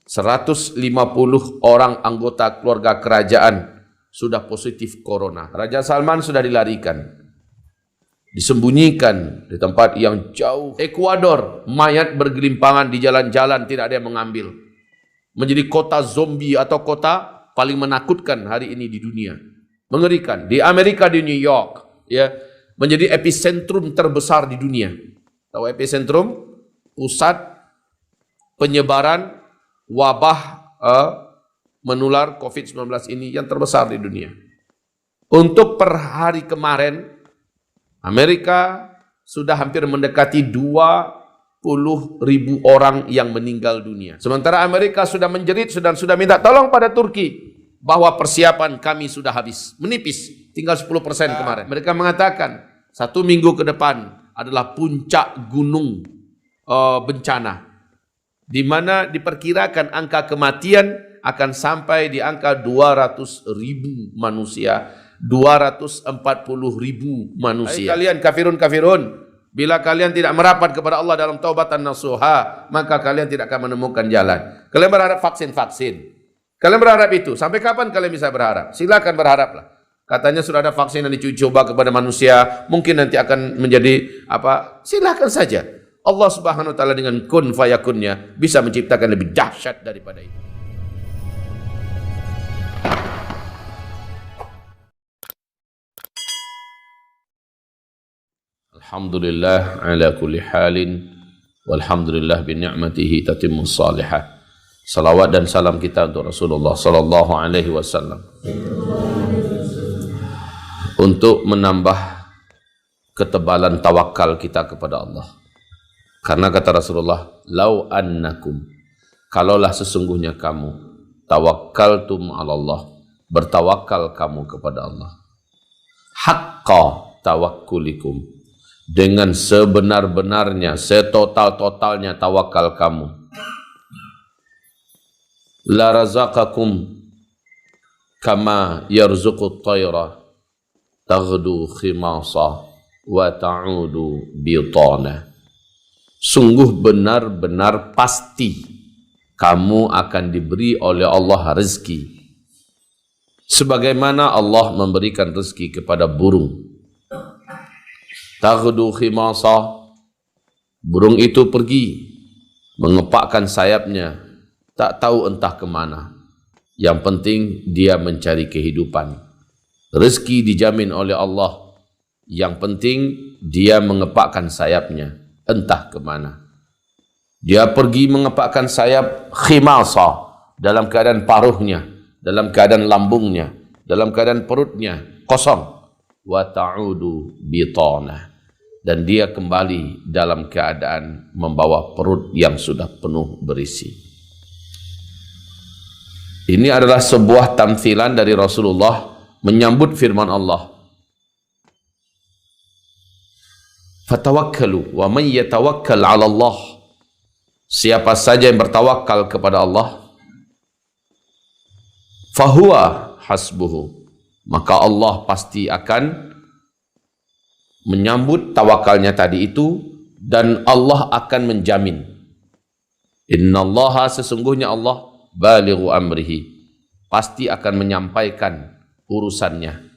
150 orang anggota keluarga kerajaan sudah positif corona. Raja Salman sudah dilarikan, disembunyikan di tempat yang jauh. Ekuador, mayat bergelimpangan di jalan-jalan, tidak ada yang mengambil. Menjadi kota zombie atau kota paling menakutkan hari ini di dunia. Mengerikan. Di Amerika, di New York, ya, menjadi epicentrum terbesar di dunia. Tahu epicentrum? Pusat penyebaran wabah menular COVID-19 ini yang terbesar di dunia. Untuk per hari kemarin, Amerika sudah hampir mendekati 20.000 orang yang meninggal dunia. Sementara Amerika sudah menjerit dan sudah minta tolong pada Turki bahwa persiapan kami sudah habis, menipis, tinggal 10% kemarin. Mereka mengatakan 1 minggu ke depan adalah puncak gunung bencana, di mana diperkirakan angka kematian akan sampai di angka 200.000 manusia, 240.000 manusia. Hai kalian kafirun, bila kalian tidak merapat kepada Allah dalam taubatan nasuha, maka kalian tidak akan menemukan jalan. Kalian berharap vaksin. Kalian berharap itu. Sampai kapan kalian bisa berharap? Silakan berharaplah. Katanya sudah ada vaksin yang dicoba kepada manusia, mungkin nanti akan menjadi apa? Silakan saja. Allah Subhanahu wa taala dengan kun fayakunnya bisa menciptakan lebih dahsyat daripada itu. Alhamdulillah ala kulli halin walhamdulillah bi ni'matihi tatimmus salihah. Salawat dan salam kita untuk Rasulullah sallallahu alaihi wasallam. Untuk menambah ketebalan tawakal kita kepada Allah. Karena kata Rasulullah, lau annakum, kalaulah sesungguhnya kamu, tawakkaltum ala Allah, bertawakal kamu kepada Allah. Haqqa tawakkulikum, dengan sebenar-benarnya, setotal-totalnya tawakal kamu. La razaqakum kama yarzuqut tayra taghdu khimasa wa ta'udu bitana. Sungguh benar-benar pasti kamu akan diberi oleh Allah rezeki sebagaimana Allah memberikan rezeki kepada burung. Taghdu khimasa, burung itu pergi mengepakkan sayapnya, tak tahu entah kemana. Yang penting dia mencari kehidupan. Rezeki dijamin oleh Allah. Yang penting dia mengepakkan sayapnya, entah kemana. Dia pergi mengepakkan sayap khimasa, dalam keadaan paruhnya, dalam keadaan lambungnya, dalam keadaan perutnya kosong. Wa ta'udu bitana, dan dia kembali dalam keadaan membawa perut yang sudah penuh berisi. Ini adalah sebuah tamthilan dari Rasulullah menyambut firman Allah. Fatawakkalu wa man yatawakkal 'ala Allah. Siapa saja yang bertawakal kepada Allah, fahuwa hasbuhu, maka Allah pasti akan menyambut tawakalnya tadi itu, dan Allah akan menjamin. Innallaha, sesungguhnya Allah, balighu amrihi, pasti akan menyampaikan urusannya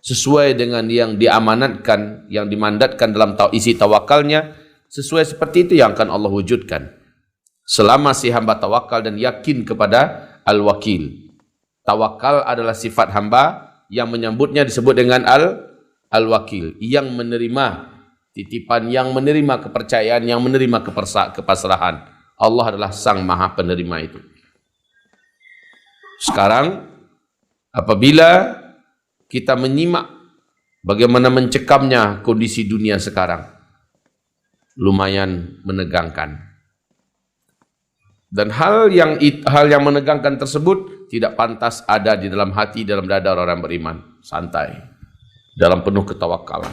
sesuai dengan yang diamanatkan, yang dimandatkan dalam isi tawakalnya. Sesuai seperti itu yang akan Allah wujudkan selama si hamba tawakal dan yakin kepada al-wakil. Tawakal adalah sifat hamba, yang menyambutnya disebut dengan al-wakil, yang menerima titipan, yang menerima kepercayaan, yang menerima kepasrahan. Allah adalah sang maha penerima itu. Sekarang apabila kita menyimak bagaimana mencekamnya kondisi dunia sekarang, lumayan menegangkan. Dan hal yang menegangkan tersebut tidak pantas ada di dalam hati, dalam dada orang beriman. Santai, dalam penuh ketawakalan.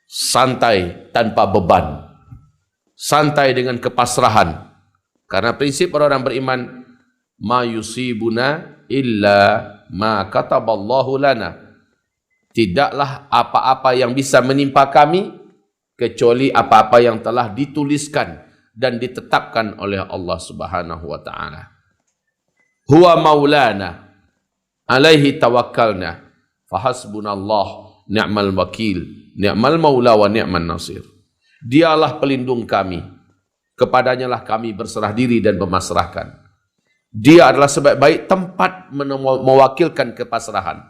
Santai tanpa beban. Santai dengan kepasrahan. Karena prinsip orang beriman, ma yusibuna illa ma kataballahu lana. Tidaklah apa-apa yang bisa menimpa kami kecuali apa-apa yang telah dituliskan, dan ditetapkan oleh Allah Subhanahu wa taala. Huwa maulana alaihi tawakkalna fahasbunallah ni'mal wakil ni'mal maula wa ni'man nasir. Dialah pelindung kami, kepadanya lah kami berserah diri dan memasrahkan. Dia adalah sebaik-baik tempat mewakilkan kepasrahan.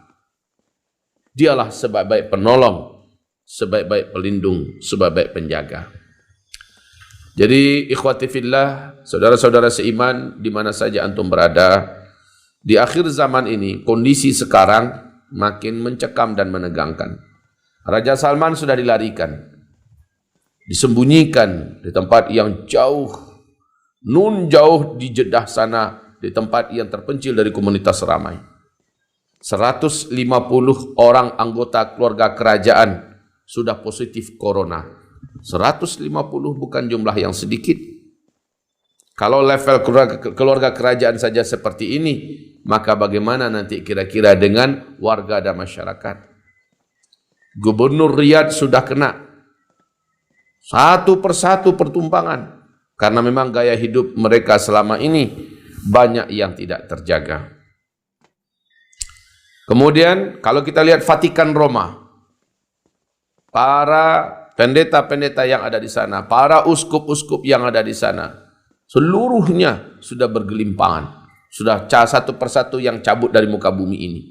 Dialah sebaik-baik penolong, sebaik-baik pelindung, sebaik-baik penjaga. Jadi ikhwati fillah, saudara-saudara seiman di mana saja antum berada, di akhir zaman ini kondisi sekarang makin mencekam dan menegangkan. Raja Salman sudah dilarikan, disembunyikan di tempat yang jauh, nun jauh di Jeddah sana, di tempat yang terpencil dari komunitas ramai. 150 orang anggota keluarga kerajaan sudah positif corona. 150 bukan jumlah yang sedikit. Kalau level keluarga kerajaan saja seperti ini, maka bagaimana nanti kira-kira dengan warga dan masyarakat? Gubernur Riyadh sudah kena. Satu persatu pertumpangan. Karena memang gaya hidup mereka selama ini banyak yang tidak terjaga. Kemudian kalau kita lihat Vatikan Roma, para pendeta-pendeta yang ada di sana, para uskup-uskup yang ada di sana, seluruhnya sudah bergelimpangan. Sudah satu persatu yang cabut dari muka bumi ini.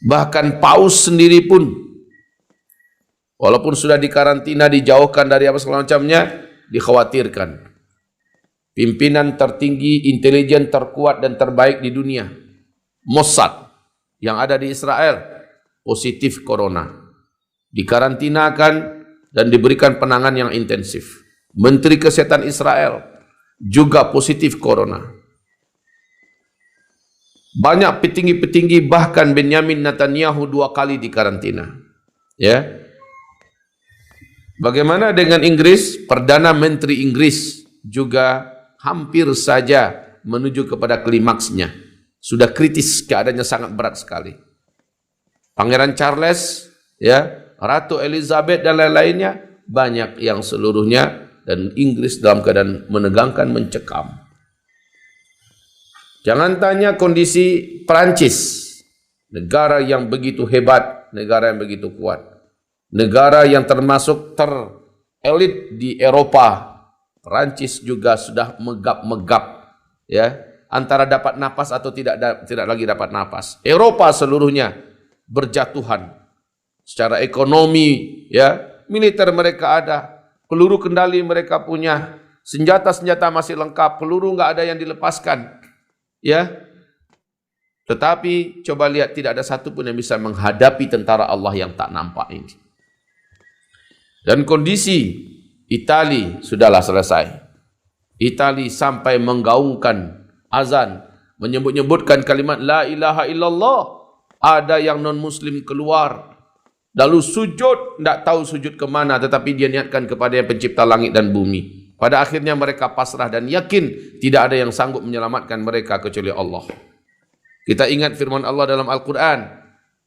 Bahkan paus sendiri pun, walaupun sudah dikarantina, dijauhkan dari apa segala macamnya, dikhawatirkan. Pimpinan tertinggi, intelijen terkuat dan terbaik di dunia, Mossad, yang ada di Israel, positif corona. Dikarantinakan dan diberikan penanganan yang intensif. Menteri Kesehatan Israel juga positif corona. Banyak petinggi-petinggi, bahkan Benyamin Netanyahu 2 kali dikarantina. Ya. Bagaimana dengan Inggris? Perdana Menteri Inggris juga hampir saja menuju kepada klimaksnya. Sudah kritis, keadaannya sangat berat sekali. Pangeran Charles, ya, Ratu Elizabeth dan lain-lainnya, banyak yang seluruhnya, dan Inggris dalam keadaan menegangkan, mencekam. Jangan tanya kondisi Perancis, negara yang begitu hebat, negara yang begitu kuat, negara yang termasuk terelit di Eropa. Perancis juga sudah megap-megap, ya, antara dapat napas atau tidak lagi dapat napas. Eropa seluruhnya berjatuhan. Secara ekonomi, ya, militer mereka ada, peluru kendali mereka punya, senjata-senjata masih lengkap, peluru enggak ada yang dilepaskan, ya. Tetapi coba lihat, tidak ada satupun yang bisa menghadapi tentara Allah yang tak nampak ini. Dan kondisi Itali sudahlah selesai. Itali sampai menggaungkan azan, menyebut-nyebutkan kalimat la ilaha illallah. Ada yang non-muslim keluar, lalu sujud, tidak tahu sujud ke mana, tetapi dia niatkan kepada yang pencipta langit dan bumi. Pada akhirnya mereka pasrah dan yakin tidak ada yang sanggup menyelamatkan mereka kecuali Allah. Kita ingat firman Allah dalam Al-Quran.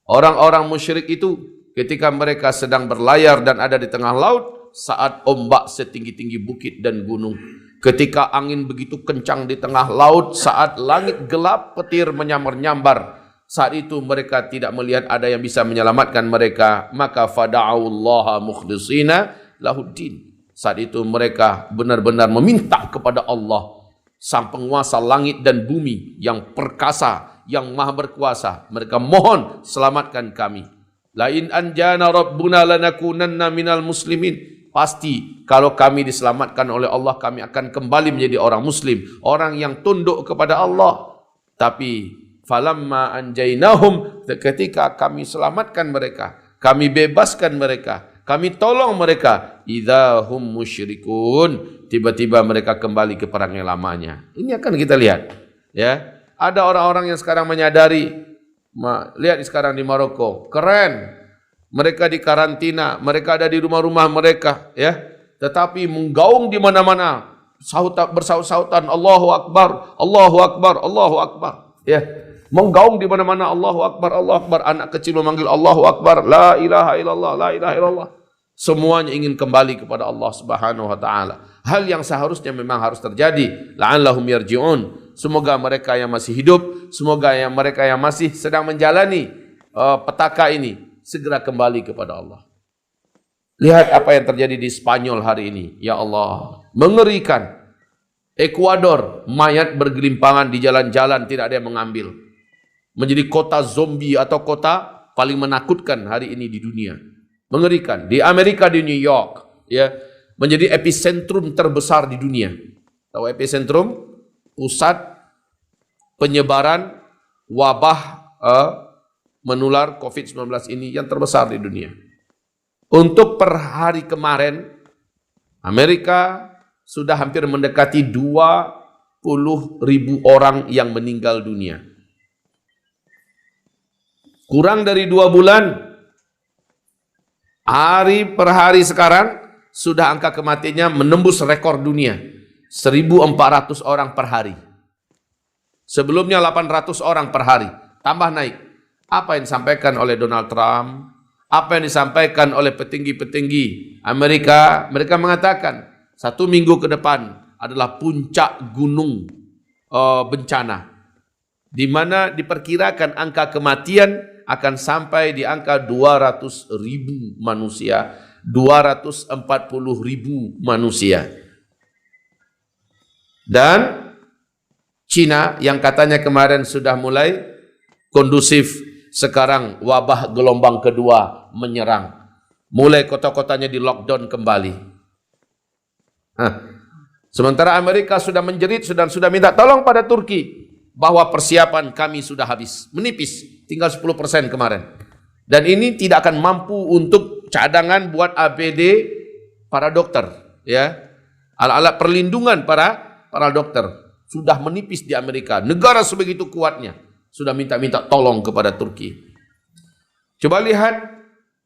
Orang-orang musyrik itu ketika mereka sedang berlayar dan ada di tengah laut, saat ombak setinggi-tinggi bukit dan gunung, ketika angin begitu kencang di tengah laut, saat langit gelap, petir menyambar-nyambar, saat itu mereka tidak melihat ada yang bisa menyelamatkan mereka, maka fada'ullaha mukhlishina lahuddin. Saat itu mereka benar-benar meminta kepada Allah, sang penguasa langit dan bumi yang perkasa, yang maha berkuasa. Mereka mohon, selamatkan kami. Lain anjana rabbuna lanakunanna minal muslimin. Pasti kalau kami diselamatkan oleh Allah, kami akan kembali menjadi orang muslim, orang yang tunduk kepada Allah. Tapi falamma anjainahum, ketika kami selamatkan mereka, kami bebaskan mereka, kami tolong mereka, idahum musyrikun, tiba-tiba mereka kembali ke perang yang lamanya. Ini akan kita lihat, ya. Ada orang-orang yang sekarang menyadari, lihat sekarang di Maroko, keren. Mereka di karantina, mereka ada di rumah-rumah mereka, ya. Tetapi menggaung di mana-mana, bersaut-sautan Allahu Akbar, Allahu Akbar, Allahu Akbar, ya. Menggaung di mana-mana Allahu Akbar, Allahu Akbar. Anak kecil memanggil Allahu Akbar, la ilaha illallah, la ilaha illallah. Semuanya ingin kembali kepada Allah Subhanahu wa taala. Hal yang seharusnya memang harus terjadi. La'allahum yarji'un. Semoga mereka yang masih hidup, semoga mereka yang masih sedang menjalani petaka ini segera kembali kepada Allah. Lihat apa yang terjadi di Spanyol hari ini. Ya Allah, mengerikan. Ekuador, mayat bergelimpangan di jalan-jalan, tidak ada yang mengambil. Menjadi kota zombie atau kota paling menakutkan hari ini di dunia. Mengerikan. Di Amerika, di New York, ya, menjadi epicentrum terbesar di dunia. Tahu epicentrum? Pusat penyebaran wabah menular COVID-19 ini yang terbesar di dunia. Untuk per hari kemarin, Amerika sudah hampir mendekati 20.000 orang yang meninggal dunia. Kurang dari 2 bulan, hari per hari sekarang, sudah angka kematiannya menembus rekor dunia. 1.400 orang per hari. Sebelumnya 800 orang per hari. Tambah naik. Apa yang disampaikan oleh Donald Trump? Apa yang disampaikan oleh petinggi-petinggi Amerika? Mereka mengatakan, 1 minggu ke depan adalah puncak gunung bencana. Di mana diperkirakan angka kematian akan sampai di angka 200.000 manusia, 240.000 manusia. Dan Cina yang katanya kemarin sudah mulai kondusif, sekarang wabah gelombang kedua menyerang. Mulai kota-kotanya di lockdown kembali. Sementara Amerika sudah menjerit, sudah minta tolong pada Turki bahwa persiapan kami sudah habis, menipis, tinggal 10% kemarin. Dan ini tidak akan mampu untuk cadangan buat APD para dokter, ya. Alat-alat perlindungan para dokter sudah menipis di Amerika. Negara sebegitu kuatnya sudah minta tolong kepada Turki. Coba lihat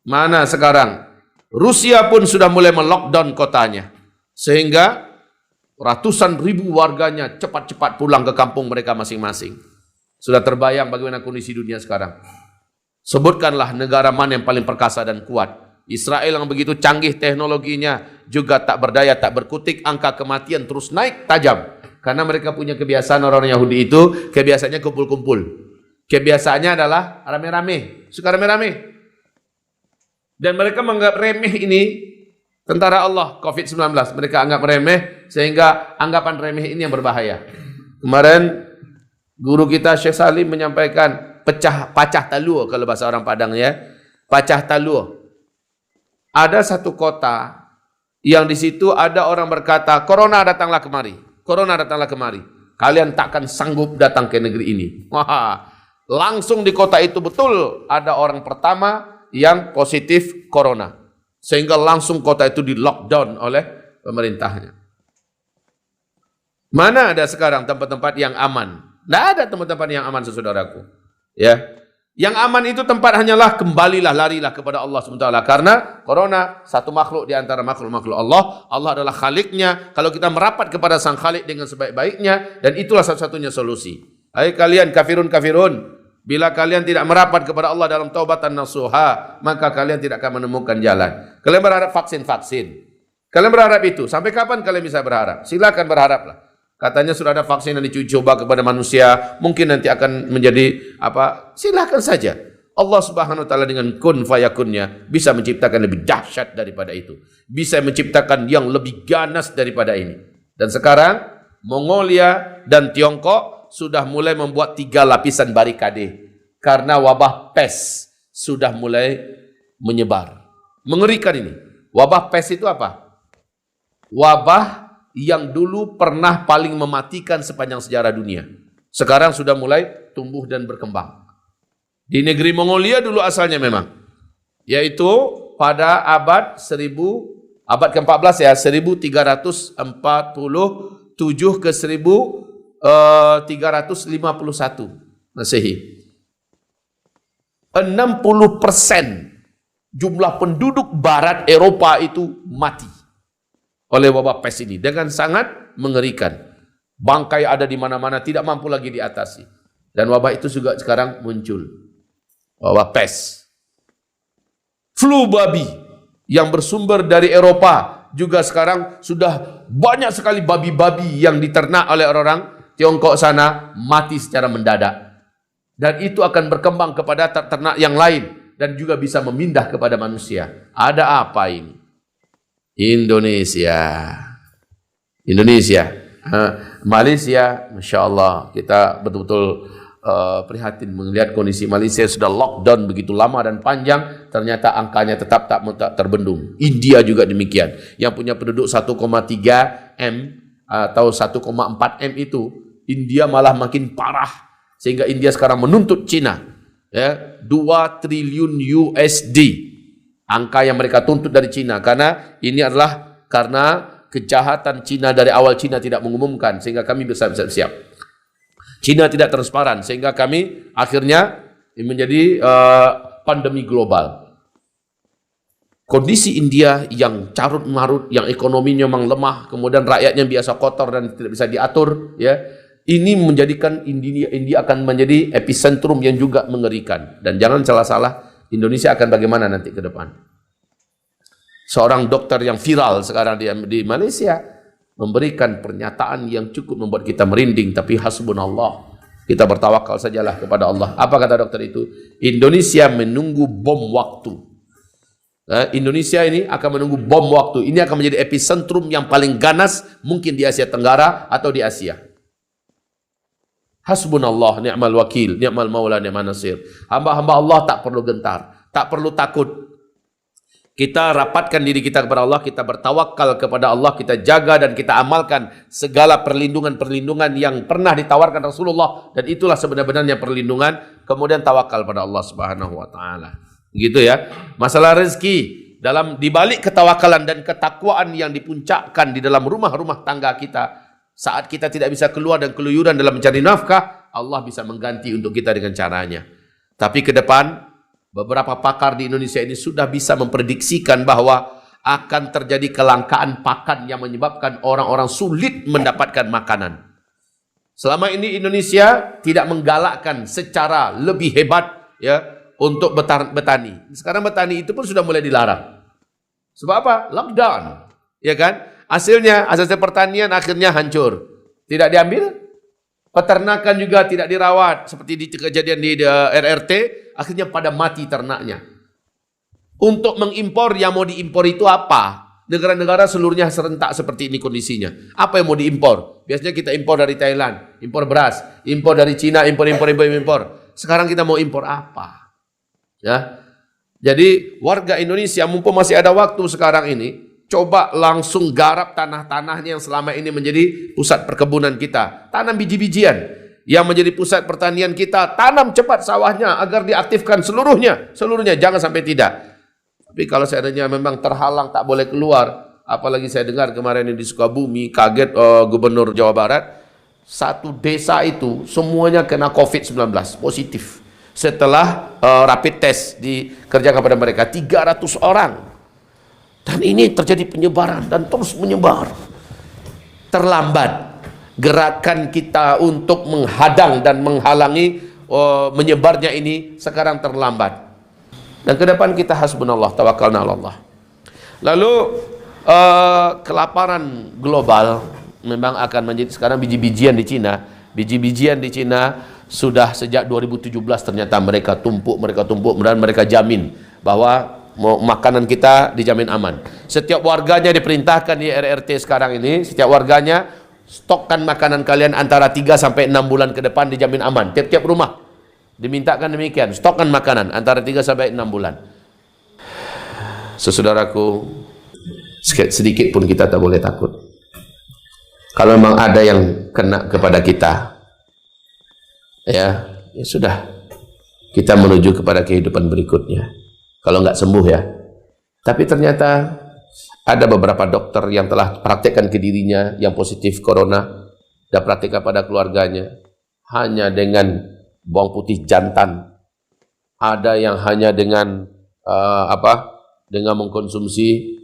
mana sekarang. Rusia pun sudah mulai melockdown kotanya. Sehingga ratusan ribu warganya cepat-cepat pulang ke kampung mereka masing-masing. Sudah terbayang bagaimana kondisi dunia sekarang. Sebutkanlah negara mana yang paling perkasa dan kuat. Israel yang begitu canggih teknologinya juga tak berdaya, tak berkutik. Angka kematian terus naik tajam. Karena mereka punya kebiasaan, orang Yahudi itu kebiasaannya kumpul-kumpul. Kebiasaannya adalah rame-rame. Suka rame-rame. Dan mereka menganggap remeh ini tentara Allah, COVID-19. Mereka anggap remeh, sehingga anggapan remeh ini yang berbahaya. Kemarin guru kita Syekh Salim menyampaikan pacah talur, kalau bahasa orang Padang, ya. Pacah talur. Ada satu kota yang di situ ada orang berkata, corona datanglah kemari. Corona datanglah kemari. Kalian takkan sanggup datang ke negeri ini. Wah, langsung di kota itu betul ada orang pertama yang positif corona. Sehingga langsung kota itu di lockdown oleh pemerintahnya. Mana ada sekarang tempat-tempat yang aman? Tidak ada tempat-tempat yang aman, saudaraku. Ya, yang aman itu tempat hanyalah kembalilah, larilah kepada Allah SWT. Karena corona satu makhluk di antara makhluk-makhluk Allah. Allah adalah Khaliknya. Kalau kita merapat kepada Sang Khalik dengan sebaik-baiknya, dan itulah satu-satunya solusi. Hai kalian kafirun, bila kalian tidak merapat kepada Allah dalam taubatan nasuha, maka kalian tidak akan menemukan jalan. Kalian berharap vaksin. Kalian berharap itu. Sampai kapan kalian bisa berharap? Silakan berharaplah. Katanya sudah ada vaksin yang dicoba kepada manusia, mungkin nanti akan menjadi apa? Silakan saja. Allah Subhanahu wa taala dengan kun fayakunnya bisa menciptakan lebih dahsyat daripada itu. Bisa menciptakan yang lebih ganas daripada ini. Dan sekarang Mongolia dan Tiongkok sudah mulai membuat 3 lapisan barikade karena wabah pes sudah mulai menyebar. Mengerikan ini. Wabah pes itu apa? Wabah yang dulu pernah paling mematikan sepanjang sejarah dunia. Sekarang sudah mulai tumbuh dan berkembang. Di negeri Mongolia dulu asalnya memang, yaitu pada abad ke-14 ya, 1347 ke 1351 Masehi. 60% jumlah penduduk barat Eropa itu mati oleh wabah pes ini dengan sangat mengerikan. Bangkai ada di mana-mana, tidak mampu lagi diatasi. Dan wabah itu juga sekarang muncul. Wabah pes. Flu babi yang bersumber dari Eropa. Juga sekarang sudah banyak sekali babi-babi yang diternak oleh orang Tiongkok sana mati secara mendadak. Dan itu akan berkembang kepada ternak yang lain dan juga bisa memindah kepada manusia. Ada apa ini? Indonesia. Malaysia, Masya Allah, kita betul-betul prihatin melihat kondisi Malaysia sudah lockdown begitu lama dan panjang, ternyata angkanya tetap tak terbendung. India juga demikian, yang punya penduduk 1,3 M atau 1,4 M itu, India malah makin parah, sehingga India sekarang menuntut Cina, ya, 2 triliun USD, angka yang mereka tuntut dari Cina, karena ini adalah karena kejahatan Cina dari awal. Cina tidak mengumumkan, sehingga kami bisa siap. Cina tidak transparan, sehingga kami akhirnya menjadi pandemi global. Kondisi India yang carut marut, yang ekonominya memang lemah, kemudian rakyatnya biasa kotor dan tidak bisa diatur, ya, ini menjadikan India akan menjadi epicentrum yang juga mengerikan. Dan jangan salah-salah, Indonesia akan bagaimana nanti ke depan. Seorang dokter yang viral sekarang di Malaysia memberikan pernyataan yang cukup membuat kita merinding, tapi hasbunallah, kita bertawakal sajalah kepada Allah. Apa kata dokter itu? Indonesia menunggu bom waktu. Indonesia ini akan menunggu bom waktu. Ini akan menjadi epicentrum yang paling ganas mungkin di Asia Tenggara atau di Asia. Hasbunallah, ni'mal wakil, ni'mal maula, ni'mal nasir. Hamba-hamba Allah tak perlu gentar, tak perlu takut. Kita rapatkan diri kita kepada Allah, kita bertawakal kepada Allah, kita jaga dan kita amalkan segala perlindungan-perlindungan yang pernah ditawarkan Rasulullah, dan itulah sebenarnya perlindungan. Kemudian tawakal pada Allah Subhanahu wa taala. Gitu ya. Masalah rezeki, di balik ketawakalan dan ketakwaan yang dipuncakkan di dalam rumah-rumah tangga kita, saat kita tidak bisa keluar dan keluyuran dalam mencari nafkah, Allah bisa mengganti untuk kita dengan caranya. Tapi ke depan, beberapa pakar di Indonesia ini sudah bisa memprediksikan bahwa akan terjadi kelangkaan pakan yang menyebabkan orang-orang sulit mendapatkan makanan. Selama ini Indonesia tidak menggalakkan secara lebih hebat, ya, untuk bertani. Sekarang bertani itu pun sudah mulai dilarang. Sebab apa? Lockdown, ya kan? Hasil pertanian akhirnya hancur. Tidak diambil. Peternakan juga tidak dirawat, seperti di kejadian di RRT, akhirnya pada mati ternaknya. Untuk mengimpor, yang mau diimpor itu apa? Negara-negara seluruhnya serentak seperti ini kondisinya. Apa yang mau diimpor? Biasanya kita impor dari Thailand, impor beras, impor dari Cina, impor. Sekarang kita mau impor apa? Ya. Jadi warga Indonesia, mumpung masih ada waktu sekarang ini, coba langsung garap tanah-tanahnya yang selama ini menjadi pusat perkebunan kita. Tanam biji-bijian yang menjadi pusat pertanian kita. Tanam cepat sawahnya agar diaktifkan seluruhnya. Jangan sampai tidak. Tapi kalau seandainya memang terhalang, tak boleh keluar. Apalagi saya dengar kemarin di Sukabumi, kaget Gubernur Jawa Barat. Satu desa itu semuanya kena COVID-19, positif. Setelah rapid test dikerjakan kepada mereka, 300 orang. Dan ini terjadi penyebaran dan terus menyebar. Terlambat gerakan kita untuk menghadang dan menghalangi menyebarnya ini sekarang terlambat. Dan ke depan kita hasbunallah, tawakkalna Allah. Lalu kelaparan global memang akan menjadi sekarang biji-bijian di Cina. Biji-bijian di Cina sudah sejak 2017 ternyata mereka tumpuk dan mereka jamin bahwa makanan kita dijamin aman. Setiap warganya diperintahkan di RRT sekarang ini, setiap warganya stokkan makanan kalian antara 3 sampai 6 bulan ke depan dijamin aman. Tiap-tiap rumah dimintakan demikian, stokkan makanan antara 3 sampai 6 bulan. Saudaraku, sedikit pun kita tak boleh takut. Kalau memang ada yang kena kepada kita, ya sudah, kita menuju kepada kehidupan berikutnya. Kalau nggak sembuh ya. Tapi ternyata ada beberapa dokter yang telah praktekkan ke dirinya yang positif corona, dan praktekkan pada keluarganya hanya dengan bawang putih jantan. Ada yang hanya dengan dengan mengkonsumsi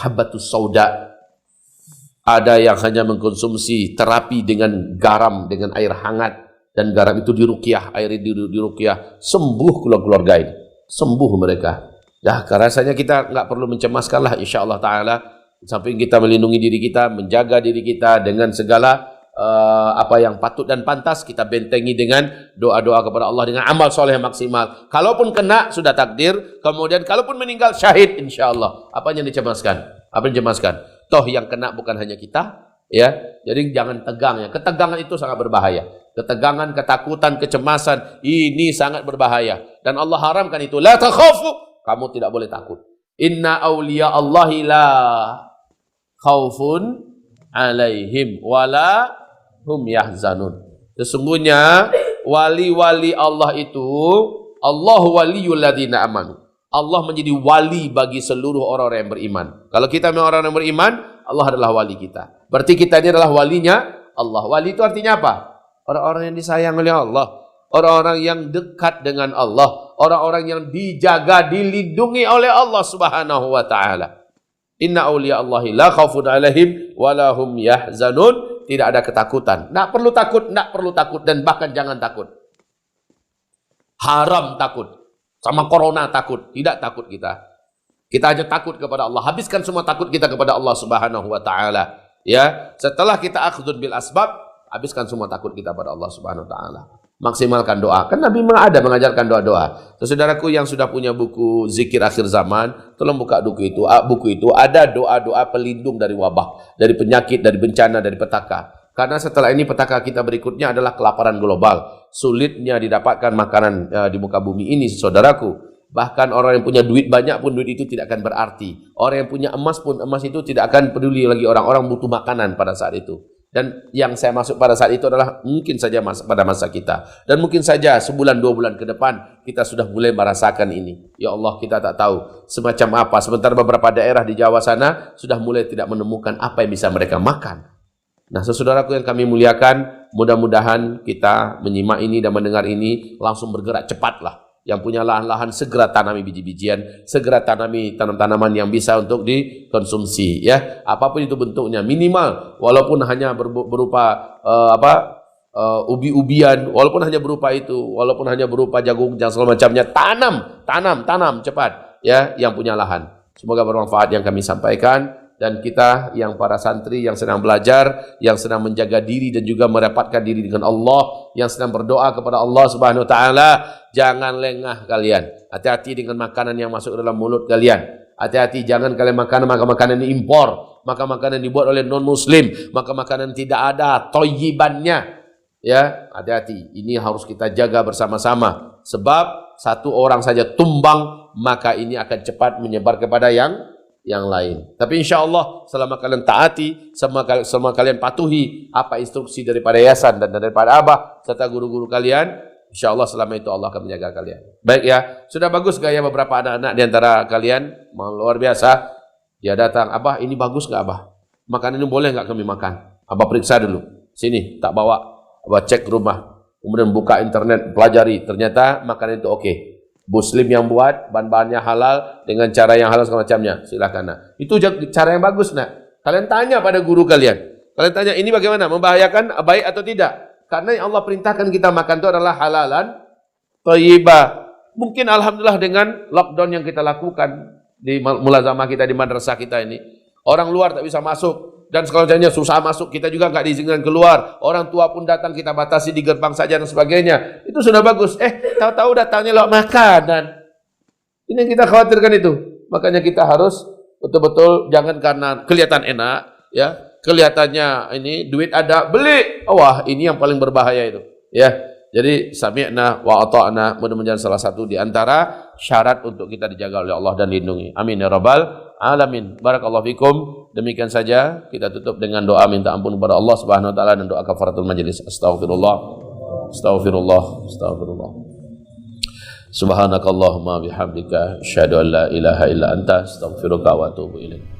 habbatus sauda. Ada yang hanya mengkonsumsi terapi dengan garam, dengan air hangat, dan garam itu diruqyah, air itu diruqyah, sembuh keluarga ini. Sembuh mereka. Ya, rasanya kita nggak perlu mencemaskanlah insyaallah taala. Samping kita melindungi diri kita, menjaga diri kita dengan segala apa yang patut dan pantas, kita bentengi dengan doa-doa kepada Allah, dengan amal soleh yang maksimal. Kalaupun kena sudah takdir, kemudian kalaupun meninggal syahid insyaallah. Apa yang dicemaskan? Apa yang dicemaskan? Toh yang kena bukan hanya kita, ya. Jadi jangan tegang ya. Ketegangan itu sangat berbahaya. Ketegangan, ketakutan, kecemasan ini sangat berbahaya. Dan Allah haramkan itu. La takhafu. Kamu tidak boleh takut. Inna awliya Allahi la khawfun alaihim wala hum yahzanun. Sesungguhnya wali-wali Allah itu, Allah waliyul ladzina amanu. Allah menjadi wali bagi seluruh orang-orang yang beriman. Kalau kita memang orang yang beriman, Allah adalah wali kita. Berarti kita ini adalah walinya Allah. Wali itu artinya apa? Orang-orang yang disayang oleh Allah. Orang-orang yang dekat dengan Allah. Orang-orang yang dijaga, dilindungi oleh Allah subhanahu wa ta'ala. Inna awliya Allahi la khawfun alaihim walahum yahzanun. Tidak ada ketakutan. Tidak perlu takut, dan bahkan jangan takut. Haram takut. Sama corona takut. Tidak takut kita. Kita hanya takut kepada Allah. Habiskan semua takut kita kepada Allah subhanahu wa ta'ala. Ya, setelah kita akhdun bil asbab, habiskan semua takut kita pada Allah subhanahu wa ta'ala. Maksimalkan doa. Kan Nabi ada mengajarkan doa-doa. Saudaraku yang sudah punya buku Zikir Akhir Zaman, tolong buka buku itu. Buku itu ada doa-doa pelindung dari wabah, dari penyakit, dari bencana, dari petaka. Karena setelah ini petaka kita berikutnya adalah kelaparan global. Sulitnya didapatkan makanan di muka bumi ini, saudaraku. Bahkan orang yang punya duit banyak pun duit itu tidak akan berarti. Orang yang punya emas pun emas itu tidak akan peduli lagi orang. Orang butuh makanan pada saat itu. Dan yang saya masuk pada saat itu adalah mungkin saja pada masa kita. Dan mungkin saja sebulan 2 bulan ke depan kita sudah mulai merasakan ini. Ya Allah, kita tak tahu semacam apa. Sementara beberapa daerah di Jawa sana sudah mulai tidak menemukan apa yang bisa mereka makan. Nah, saudaraku yang kami muliakan, mudah-mudahan kita menyimak ini dan mendengar ini langsung bergerak cepatlah. Yang punya lahan-lahan segera tanami biji-bijian, segera tanami tanam-tanaman yang bisa untuk dikonsumsi, ya. Apapun itu bentuknya, minimal walaupun hanya berupa ubi-ubian, walaupun hanya berupa itu, walaupun hanya berupa jagung dan segala macamnya, tanam cepat, ya, yang punya lahan. Semoga bermanfaat yang kami sampaikan. Dan kita yang para santri yang sedang belajar, yang sedang menjaga diri dan juga merapatkan diri dengan Allah, yang sedang berdoa kepada Allah Subhanahu wa taala, jangan lengah kalian. Hati-hati dengan makanan yang masuk dalam mulut kalian. Hati-hati, jangan kalian makan makanan ini impor, makanan dibuat oleh non muslim, makanan tidak ada thayyibannya. Ya, hati-hati. Ini harus kita jaga bersama-sama. Sebab satu orang saja tumbang, maka ini akan cepat menyebar kepada yang lain. Tapi insya Allah selama kalian taati, selama kalian patuhi apa instruksi daripada yayasan dan daripada abah serta guru-guru kalian, insya Allah selama itu Allah akan menjaga kalian. Baik ya, sudah bagus gaya beberapa anak-anak di antara kalian, luar biasa. Dia datang, abah ini bagus nggak abah? Makanan ini boleh nggak kami makan? Abah periksa dulu. Sini, tak bawa. Abah cek rumah, kemudian buka internet, pelajari. Ternyata makanan itu oke. Muslim yang buat, bahan-bahannya halal, dengan cara yang halal segala macamnya. Silakan, nak. Itu cara yang bagus, nak. Kalian tanya pada guru kalian. Kalian tanya, ini bagaimana? Membahayakan, baik atau tidak? Karena yang Allah perintahkan kita makan itu adalah halalan, thayyibah. Mungkin alhamdulillah dengan lockdown yang kita lakukan di mulazamah kita, di madrasah kita ini. Orang luar tak bisa masuk. Dan sekolahnya susah masuk, kita juga nggak diizinkan keluar. Orang tua pun datang, kita batasi di gerbang saja dan sebagainya. Itu sudah bagus. Tahu-tahu datangnya lewat makanan. Ini yang kita khawatirkan itu. Makanya kita harus betul-betul jangan karena kelihatan enak, ya, kelihatannya ini duit ada, beli. Wah, ini yang paling berbahaya itu, ya. Jadi sami'na wa ata'na, mudah-mudahan salah satu di antara syarat untuk kita dijaga oleh Allah dan lindungi. Amin ya rabbal alamin. Barakallahu fikum. Demikian saja kita tutup dengan doa minta ampun kepada Allah Subhanahu wa taala dan doa kafaratul majelis. Astaghfirullah. Subhanakallahumma bihamdika asyhadu an la ilaha illa anta astaghfiruka wa atubu ilaik.